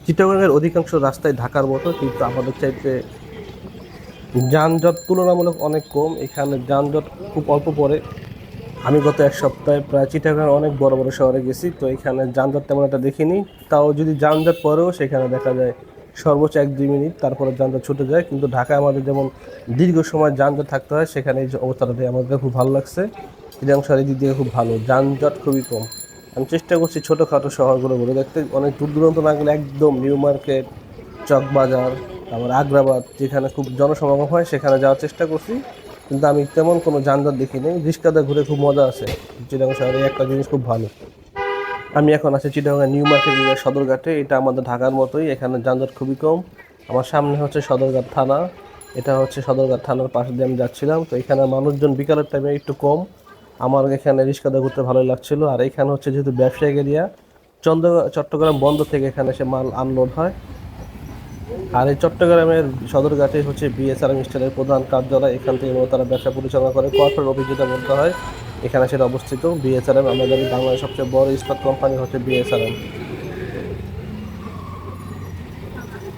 চিটাগংয়ের অধিকাংশ রাস্তায় ঢাকার মতো, কিন্তু আমাদের চাইতে যানজট তুলনামূলক অনেক কম। এখানে যানজট খুব অল্প পড়ে। আমি গত এক সপ্তাহে প্রায় চিটাগংয়ের অনেক বড় বড় শহরে গেছি, তো এখানে যানজট তেমন একটা দেখিনি। তাও যদি যানজট পড়েও সেখানে দেখা যায় সর্বোচ্চ 1-2 মিনিট, তারপরে যানজট ছুটে যায়। কিন্তু ঢাকায় আমাদের যেমন দীর্ঘ সময় যানজট থাকতে হয়, সেখানে এই যে অবস্থাটা আমাদের খুব ভালো লাগছে। চিটাগং শহরের দিক দিয়ে খুব ভালো, যানজট খুবই কম। আমি চেষ্টা করছি ছোটোখাটো শহরগুলো ঘুরে দেখতে, অনেক দূর দূরান্ত না গেলে একদম নিউ মার্কেট, চকবাজার, তারপর আগ্রাবাদ, যেখানে খুব জনসমাগম হয় সেখানে যাওয়ার চেষ্টা করছি। কিন্তু আমি তেমন কোনো যানজট দেখিনি। রিক্সাতে ঘুরে খুব মজা আছে। চিটাগং শহরে একটা জিনিস খুব ভালো, আমি এখন আছি চিটাগংয়ের নিউ মার্কেট এরিয়ার সদরঘাটে। এটা আমাদের ঢাকার মতোই, এখানে যানজট খুবই কম। আমার সামনে হচ্ছে সদরঘাট থানা, এটা হচ্ছে সদরঘাট থানার পাশে দিয়ে আমি যাচ্ছিলাম। তো এখানে মানুষজন বিকালের টাইমে একটু কম। আমার এখানে রিক্সাতে ঘুরতে ভালোই লাগছিল। আর এখানে হচ্ছে যেহেতু ব্যবসায়িক এরিয়া, চট্টগ্রাম বন্দর থেকে এখানে এসে মাল আনলোড হয়। আর এই চট্টগ্রামের সদরঘাটে হচ্ছে বিএসআরএম স্টিলের প্রধান কার্যালয়। এখান থেকে মূলত তারা ব্যবসা পরিচালনা করে, কর্পোরেট অফিস যেটা বলতে হয়, এখানে সেটা অবস্থিত। বিএসআরএম, আমরা জানি বাংলাদেশের সবচেয়ে বড় ইস্পাত কোম্পানি হচ্ছে বিএসআরএম।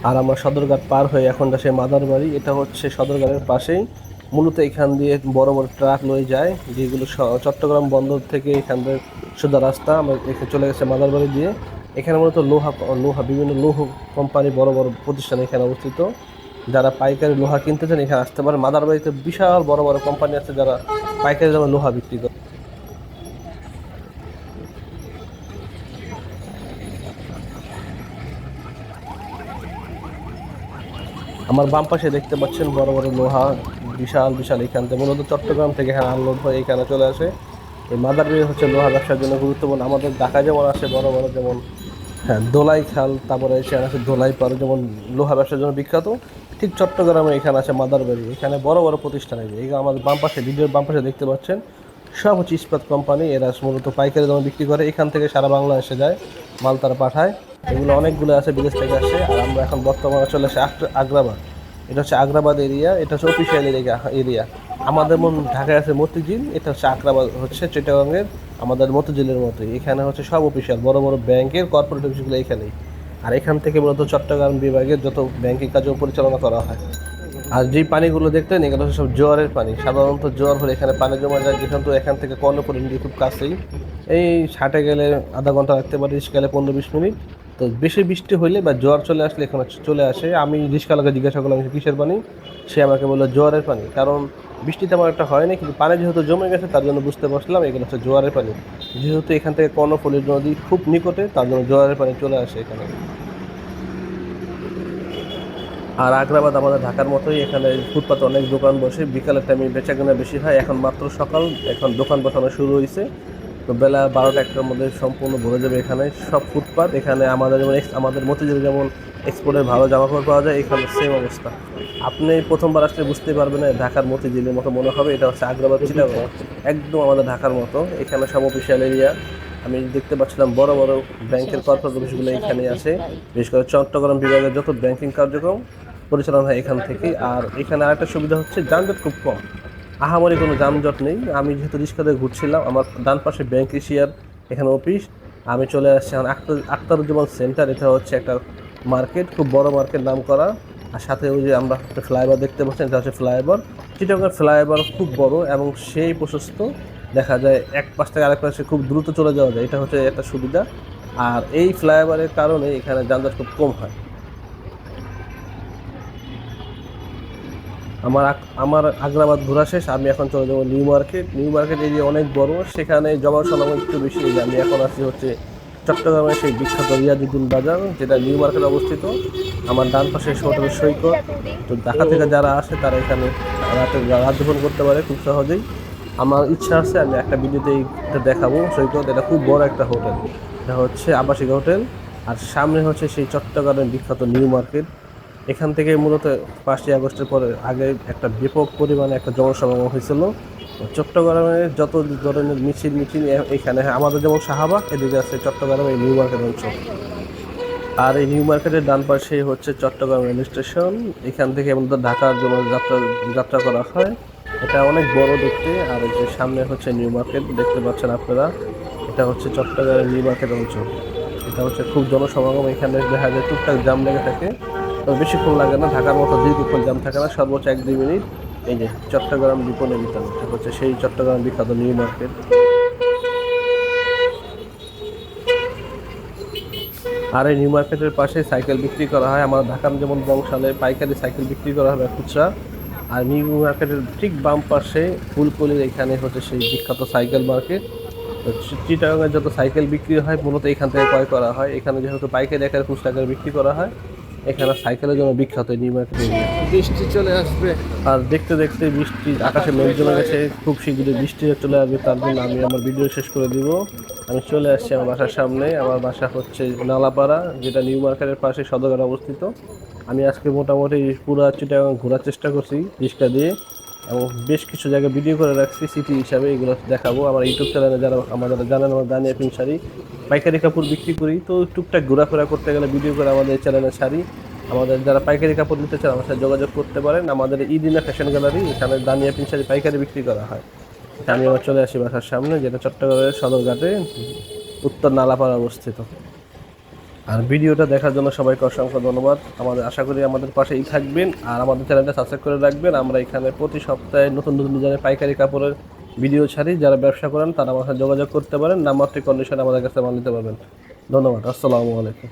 আর আমরা সদরঘাট পার হয়ে এখন যাচ্ছে মাদারবাড়ি, এটা হচ্ছে সদরঘাটের পাশেই। মূলত এখান দিয়ে বড় বড় ট্রাক লয়ে যায়, যেগুলো চট্টগ্রাম বন্দর থেকে এখান থেকে সোজা রাস্তা আমরা এখানে চলে গেছে মাদারবাড়ি দিয়ে। এখানে মূলত লোহা লোহা বিভিন্ন লৌহ কোম্পানি, বড় বড় প্রতিষ্ঠান এখানে অবস্থিত। যারা পাইকারি লোহা কিনতে চান এখানে আসতে পারে। মাদারবাড়িতে বিশাল বড় বড় কোম্পানি আছে যারা পাইকারি দামে লোহা বিক্রি করে। আমার বাম পাশে দেখতে পাচ্ছেন বড় বড় লোহা, বিশাল বিশাল। এখান থেকে মূলত চট্টগ্রাম থেকে এখানে আনলোড হয়ে এখানে চলে আসে। এই মাদারবাড়ি হচ্ছে লোহা ব্যবসার জন্য গুরুত্বপূর্ণ। আমাদের ঢাকায় যেমন আছে বড় বড়, যেমন হ্যাঁ দোলাই খাল, তারপরে এখানে আছে দোলাই পাড়, যেমন লোহা ব্যবসার জন্য বিখ্যাত। ঠিক চট্টগ্রামে এখানে আছে মাদারবাড়ি, এখানে বড় বড় প্রতিষ্ঠান আছে। এই আমাদের বাম পাশে, ভিডিওর বাম পাশে দেখতে পাচ্ছেন, সব হচ্ছে ইস্পাত কোম্পানি। এরা মূলত পাইকারি দামে বিক্রি করে, এখান থেকে সারা বাংলাদেশে যায় মাল, তারা পাঠায়। এগুলো অনেকগুলো আছে, বিদেশ থেকে আসে। আর আমরা এখন বর্তমানে চলে আসি আগ্রাবাদ। এটা হচ্ছে আগ্রাবাদ এরিয়া, এটা হচ্ছে অফিসিয়াল এরিয়া। আমাদের ঢাকায় আছে মতিঝিল, এটা হচ্ছে আগ্রাবাদ, হচ্ছে চিটাগংয়ের আমাদের মতিঝিলের মতোই। এখানে হচ্ছে সব অফিসিয়াল বড় বড় ব্যাংকের কর্পোরেট অফিসগুলো এখানেই। আর এখান থেকে মূলত চট্টগ্রাম বিভাগের যত ব্যাংকিং কাজও পরিচালনা করা হয়। আর যেই পানিগুলো দেখতেন এগুলো হচ্ছে সব জোয়ারের পানি। সাধারণত জোয়ার হলে এখানে পানি জমা যায়, যেখান থেকে এখান থেকে কর্ণফুলী নদী খুব কাছেই। এই হাটে গেলে আধা ঘন্টা লাগতে পারে, রিক্সা 15-20 মিনিট। তো বেশি বৃষ্টি হইলে বা জোয়ার চলে আসলে এখানে চলে আসে। আমি রিক্সাওয়ালাকে জিজ্ঞাসা করলাম কিসের পানি, সে আমাকে বললো জোয়ারের পানি। কারণ বৃষ্টি তেমন একটা হয়নি, কিন্তু পানি যেহেতু জমে গেছে তার জন্য বুঝতে পারছিলাম এগুলো হচ্ছে জোয়ারের পানি। যেহেতু এখান থেকে কর্ণফুলী নদী খুব নিকটে, তার জন্য জোয়ারের পানি চলে আসে এখানে। আর আগ্রাবাদ আমাদের ঢাকার মতোই, এখানে ফুটপাতে অনেক দোকান বসে। বিকালের টাইমে বেচাকেনা বেশি হয়। এখন মাত্র সকাল, এখন দোকান বসানো শুরু হয়েছে। তো বেলা 12টা-1টার মধ্যে সম্পূর্ণ ভরে যাবে এখানে সব ফুটপাত। এখানে আমাদের যেমন আমাদের মতিঝিলে যেমন এক্সপোর্টের ভালো জামাকাপড় পাওয়া যায়, এখানে সেম অবস্থা। আপনি প্রথমবার আসলে বুঝতে পারবেন না, ঢাকার মতিঝিলের মতো মনে হবে। এটা হচ্ছে আগ্রাবাদ চিটাগং, একদম আমাদের ঢাকার মতো। এখানে সব অফিসিয়াল এরিয়া। আমি দেখতে পাচ্ছিলাম বড় বড় ব্যাংকের কর্পোরেট অফিসগুলো এখানেই আছে। বিশেষ করে চট্টগ্রাম বিভাগের যত ব্যাংকিং কার্যক্রম পরিচালনা হয় এখান থেকে। আর এখানে আরেকটা সুবিধা হচ্ছে যানজট খুব কম, আহামরি কোনো যানজট নেই। আমি যেহেতু রিক্সাতে ঘুরছিলাম, আমার ডান পাশে ব্যাংক এশিয়ার এখানে অফিস। আমি চলে আসছি এখন আখতারুজ্জামান সেন্টার। এটা হচ্ছে একটা মার্কেট, খুব বড় মার্কেট, নাম করা। আর সাথে ওই যে আমরা একটা ফ্লাইওভার দেখতে পাচ্ছি, এটা হচ্ছে ফ্লাইওভার। চিটাগংয়ের ফ্লাইওভার খুব বড় এবং সেই প্রশস্ত, দেখা যায় এক পাশ থেকে আরেক পাশে খুব দ্রুত চলে যাওয়া যায়, এটা হচ্ছে একটা সুবিধা। আর এই ফ্লাইওভারের কারণে এখানে যানজট খুব কম হয়। আমার আগ্রাবাদ ঘোরা শেষ, আমি এখন চলে যাবো new market. New market area অনেক বড়, সেখানে জনসমাগম একটু বেশি। আমি এখন আছি হচ্ছে চট্টগ্রামের সেই বিখ্যাত রিয়াজউদ্দিন বাজার, যেটা নিউ মার্কেটে অবস্থিত। আমার ডান পাশে হোটেল সৈকত। তো ঢাকা থেকে যারা আসে তারা এখানে রাত যাপন করতে পারে খুব সহজেই। আমার ইচ্ছা আছে আমি একটা ভিডিওতে এটা দেখাবো সৈকত। এটা খুব বড় একটা হোটেল, এটা হচ্ছে আবাসিক হোটেল। আর সামনে হচ্ছে সেই চট্টগ্রামের বিখ্যাত নিউ মার্কেট। এখান থেকে মূলত 5ই আগস্টের পরে আগে একটা ব্যাপক পরিমাণে একটা জনসমাগম হয়েছিল। চট্টগ্রামের যত ধরনের মিছিল এখানে, আমাদের যেমন শাহবাগ, এদিকে আছে চট্টগ্রামের নিউ মার্কেট অঞ্চল। আর এই নিউ মার্কেটের ডান পাশে হচ্ছে চট্টগ্রাম রেল স্টেশন। এখান থেকে আমাদের ঢাকার জন্য যাত্রা করা হয়। এটা অনেক বড় দেখতে। আর এই যে সামনে হচ্ছে নিউ মার্কেট দেখতে পাচ্ছেন আপনারা, এটা হচ্ছে চট্টগ্রামের নিউ মার্কেট অঞ্চল। এটা হচ্ছে খুব জনসমাগম, এখানে দেখা যায় টুকটাক জাম লেগে থাকে, তবে বেশিক্ষণ লাগে না, ঢাকার মতো দীর্ঘক্ষণ জাম থাকে না, সর্বোচ্চ 1-2 মিনিট। এই যে চট্টগ্রাম বিপণী বিতান, এটা হচ্ছে সেই চট্টগ্রাম বিখ্যাত নিউ মার্কেট। আর এই নিউ মার্কেটের পাশে সাইকেল বিক্রি করা হয়, আমার ঢাকার যেমন বংশালে পাইকারি সাইকেল বিক্রি করা হবে খুচরা, আর নিউ মার্কেটের ঠিক বাম পাশে ফুলকলির এখানে হচ্ছে সেই বিখ্যাত সাইকেল মার্কেট। চিটাগাঙে যত সাইকেল বিক্রি হয় মূলত এখান থেকে ক্রয় করা হয়, এখানে যেহেতু পাইকারি আকারে খুচরা আকারে বিক্রি করা হয়, এখানে সাইকেলের জন্য বিখ্যাত নিউ মার্কেট এরিয়া। বৃষ্টি চলে আসবে। আর দেখতে দেখতে বৃষ্টি, আকাশে মেঘ জমে গেছে, খুব শীঘ্রই বৃষ্টি চলে আসবে, তার জন্য আমি আমার ভিডিও শেষ করে দিব। আমি চলে আসছি আমার বাসার সামনে, আমার বাসা হচ্ছে নালাপাড়া, যেটা নিউ মার্কেটের পাশে সদরঘাট অবস্থিত। আমি আজকে মোটামুটি পুরো চিটাগাং ঘোরার চেষ্টা করছি রিক্সা দিয়ে, এবং বেশ কিছু জায়গায় ভিডিও করে রাখছি স্মৃতি হিসাবে, এগুলো দেখাবো। আমার ইউটিউব চ্যানেলে যারা আমাদের জানেন, আমার দানিয়া পিনসারি পাইকারি কাপড় বিক্রি করি, তো টুকটাক ঘোরাফেরা করতে গেলে ভিডিও করে আমাদের চ্যানেলে ছাড়ি। আমাদের যারা পাইকারি কাপড় নিতে চান আমার সাথে যোগাযোগ করতে পারেন। আমাদের ইদিনা ফ্যাশন গ্যালারি, এখানে দানিয়া পিনসারি পাইকারি বিক্রি করা হয়। আমি আবার চলে আসি বাসার সামনে, যেটা চট্টগ্রামের সদরঘাটে উত্তর নালাপাড়া অবস্থিত। আর ভিডিওটা দেখার জন্য সবাইকে অসংখ্য ধন্যবাদ। আমাদের আশা করি আমাদের পাশেই থাকবেন, আর আমাদের চ্যানেলটা সাবস্ক্রাইব করে রাখবেন। আমরা এখানে প্রতি সপ্তাহে নতুন নতুন ডিজাইনের পাইকারি কাপড়ের ভিডিও ছাড়ি, যারা ব্যবসা করেন তারা আমার সাথে যোগাযোগ করতে পারেন, নামমাত্রিক কন্ডিশনে আমাদের কাছে মাল নিতে পারবেন। ধন্যবাদ, আসসালামু আলাইকুম।